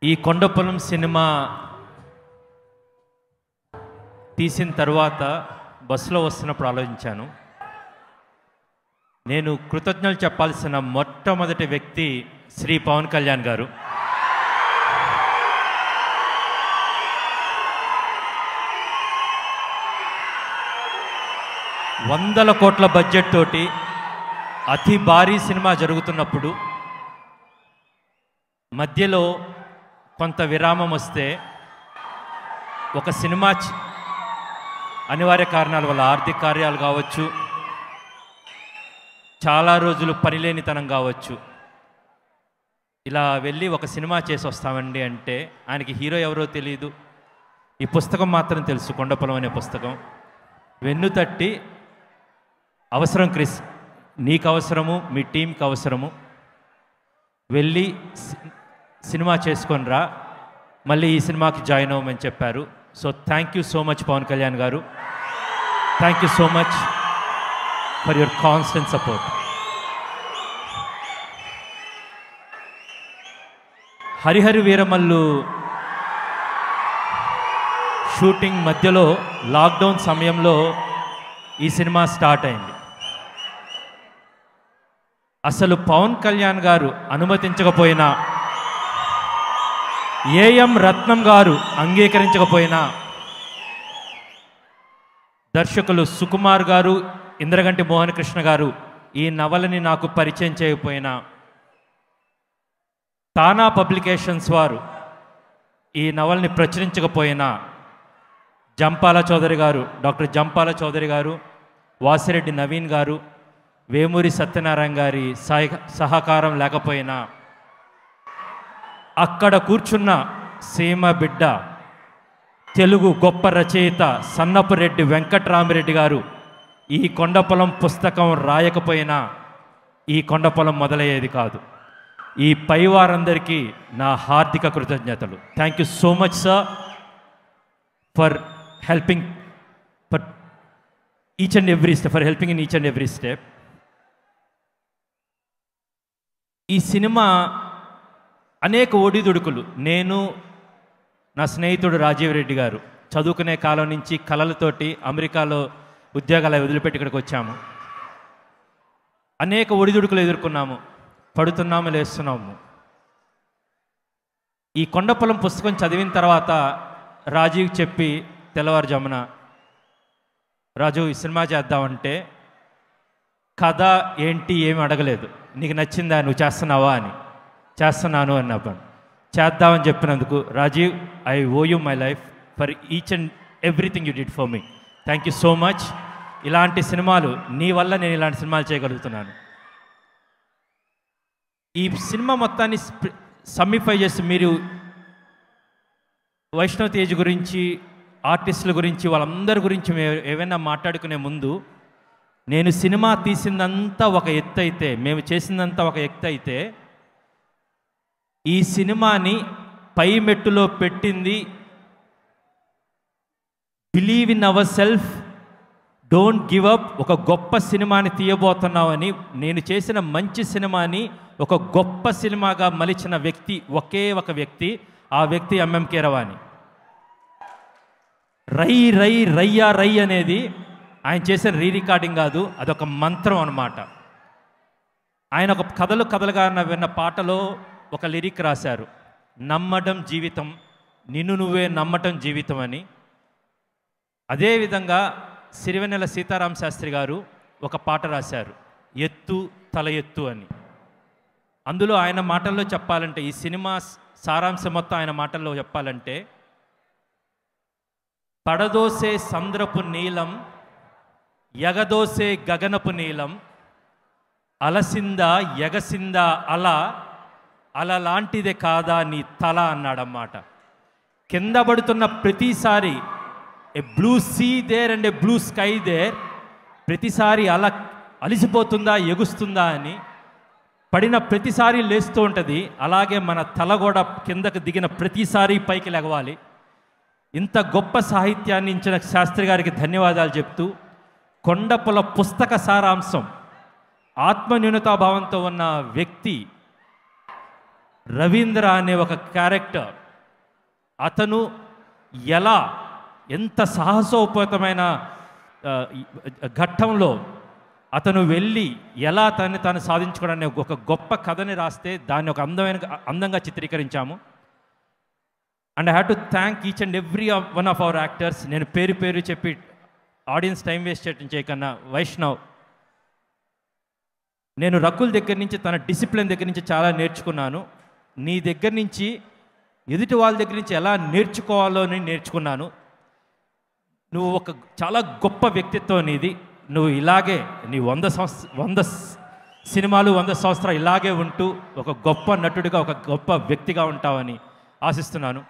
ఈ కొండపొలం సినిమా తీసిన తర్వాత బస్సులో వస్తున్నప్పుడు ఆలోచించాను. నేను కృతజ్ఞతలు చెప్పాల్సిన మొట్టమొదటి వ్యక్తి శ్రీ పవన్ కళ్యాణ్ గారు. వందల కోట్ల బడ్జెట్ తోటి అతి భారీ సినిమా జరుగుతున్నప్పుడు మధ్యలో కొంత విరామం వస్తే ఒక సినిమా అనివార్య కారణాల వల్ల ఆర్థిక కార్యాలు కావచ్చు, చాలా రోజులు పనిలేనితనం కావచ్చు, ఇలా వెళ్ళి ఒక సినిమా చేసి వస్తామండి అంటే ఆయనకి హీరో ఎవరో తెలియదు, ఈ పుస్తకం మాత్రం తెలుసు, కొండపొలం అనే పుస్తకం. వెన్నుతట్టి అవసరం క్రిస్, నీకు అవసరము, మీ టీంకి అవసరము, వెళ్ళి సినిమా చేసుకొని రా, మళ్ళీ ఈ సినిమాకి జాయిన్ అవ్వమని చెప్పారు. So thank you so much Pawan Kalyan garu, thank you so much for your constant support. Harihari Veeramallu shooting మధ్యలో లాక్డౌన్ సమయంలో ఈ సినిమా స్టార్ట్ అయింది. అసలు పవన్ కళ్యాణ్ గారు అనుమతించకపోయినా, ఏఎం రత్నం గారు అంగీకరించకపోయినా, దర్శకులు సుకుమార్ గారు, ఇంద్రగంటి మోహన్ కృష్ణ గారు ఈ నవలని నాకు పరిచయం చేయకపోయినా, తానా పబ్లికేషన్స్ వారు ఈ నవల్ని ప్రచురించకపోయినా, జంపాల చౌదరి గారు, డాక్టర్ జంపాల చౌదరి గారు, వాసిరెడ్డి నవీన్ గారు, వేమూరి సత్యనారాయణ గారి సహకారం లేకపోయినా, అక్కడ కూర్చున్న సీమ బిడ్డ, తెలుగు గొప్ప రచయిత సన్నపురెడ్డి వెంకట్రామిరెడ్డి గారు ఈ కొండపొలం పుస్తకం రాయకపోయినా ఈ కొండపొలం మొదలయ్యేది కాదు. ఈ పై వారందరికీ నా హార్దిక కృతజ్ఞతలు. Thank you so much sir for helping each and every step, for helping in each and every step. ఈ సినిమా అనేక ఒడిదుడుకులు, నేను నా స్నేహితుడు రాజీవ్ రెడ్డి గారు చదువుకునే కాలం నుంచి కళలతోటి అమెరికాలో ఉద్యోగాలు వదిలిపెట్టి ఇక్కడికి వచ్చాము. అనేక ఒడిదుడుకులు ఎదుర్కొన్నాము, పడుతున్నాము, లేస్తున్నాము. ఈ కొండపొలం పుస్తకం చదివిన తర్వాత రాజీవ్ చెప్పి తెల్లవారుజామున, రాజు ఈ సినిమా చేద్దామంటే కథ ఏంటి ఏమి అడగలేదు, నీకు నచ్చిందా, నువ్వు చేస్తున్నావా అని. చేస్తున్నాను అన్నప్పుడు చేద్దామని చెప్పినందుకు Rajiv, I owe you my life for each and everything you did for me. Thank you so much. ఇలాంటి సినిమాలు నీ వల్ల నేను ఇలాంటి సినిమాలు చేయగలుగుతున్నాను. ఈ సినిమా మొత్తాన్ని సమ్మిఫై చేసి మీరు వైష్ణవ్ తేజ్ గురించి, ఆర్టిస్టుల గురించి, వాళ్ళందరి గురించి ఏమైనా మాట్లాడుకునే ముందు, నేను సినిమా తీసిందంతా ఒక ఎత్తు అయితే, మేము చేసిందంతా ఒక ఎత్తు అయితే, ఈ సినిమాని పై మెట్టులో పెట్టింది believe in our self, don't give up, ఒక గొప్ప సినిమాని తీయబోతున్నామని, నేను చేసిన మంచి సినిమాని ఒక గొప్ప సినిమాగా మలిచిన వ్యక్తి ఒకే ఒక వ్యక్తి, ఆ వ్యక్తి ఎంఎం కీరవాణి. రై రై రయ్యా రై అనేది ఆయన చేసిన రికార్డింగ్ కాదు, అదొక మంత్రం అన్నమాట. ఆయన ఒక కథలుగా విన్న పాటలో ఒక లిరిక్ రాశారు, నమ్మడం జీవితం, నిన్ను నువ్వే నమ్మటం జీవితం అని. అదేవిధంగా సిరివెన్నెల సీతారామ శాస్త్రి గారు ఒక పాట రాశారు, ఎత్తు తల ఎత్తు అని. అందులో ఆయన మాటల్లో చెప్పాలంటే, ఈ సినిమా సారాంశం మొత్తం ఆయన మాటల్లో చెప్పాలంటే, పడదోసే సంద్రపు నీలం, ఎగదోసే గగనపు నీలం, అలసిందా ఎగసిందా అల లాంటిదే కాదా నీ తల అన్నాడన్నమాట. కింద పడుతున్న ప్రతిసారి a blue sea there and a blue sky there, ప్రతిసారి అలా అలిసిపోతుందా ఎగుస్తుందా అని, పడిన ప్రతిసారి లేస్తూ ఉంటుంది. అలాగే మన తల కూడా కిందకు దిగిన ప్రతిసారి పైకి లెగవాలి. ఇంత గొప్ప సాహిత్యాన్ని ఇచ్చిన శాస్త్రి గారికి ధన్యవాదాలు చెప్తూ, కొండపొల పుస్తక సారాంశం, ఆత్మన్యూనతాభావంతో ఉన్న వ్యక్తి రవీంద్ర అనే ఒక క్యారెక్టర్, అతను ఎలా ఎంత సాహసోపేతమైన ఘట్టంలో అతను వెళ్ళి ఎలా తను సాధించుకోవడానికి ఒక గొప్ప కథని రాస్తే దాన్ని ఒక అందంగా చిత్రీకరించాము. And I have to thank each and every one of our actors. నేను పేరు చెప్పి ఆడియన్స్ టైం వేస్ట్ చేయకన్నా, వైష్ణవ్, నేను రకుల్ దగ్గర నుంచి తన డిసిప్లిన్ దగ్గర నుంచి చాలా నేర్చుకున్నాను. నీ దగ్గర నుంచి ఎదుటి వాళ్ళ దగ్గర నుంచి ఎలా నేర్చుకోవాలో నేను నేర్చుకున్నాను. నువ్వు ఒక చాలా గొప్ప వ్యక్తిత్వం నీది. నువ్వు ఇలాగే నీ 100 సినిమాలు 100 సంవత్సరాలు ఇలాగే ఉంటూ ఒక గొప్ప నటుడిగా ఒక గొప్ప వ్యక్తిగా ఉంటావని ఆశిస్తున్నాను.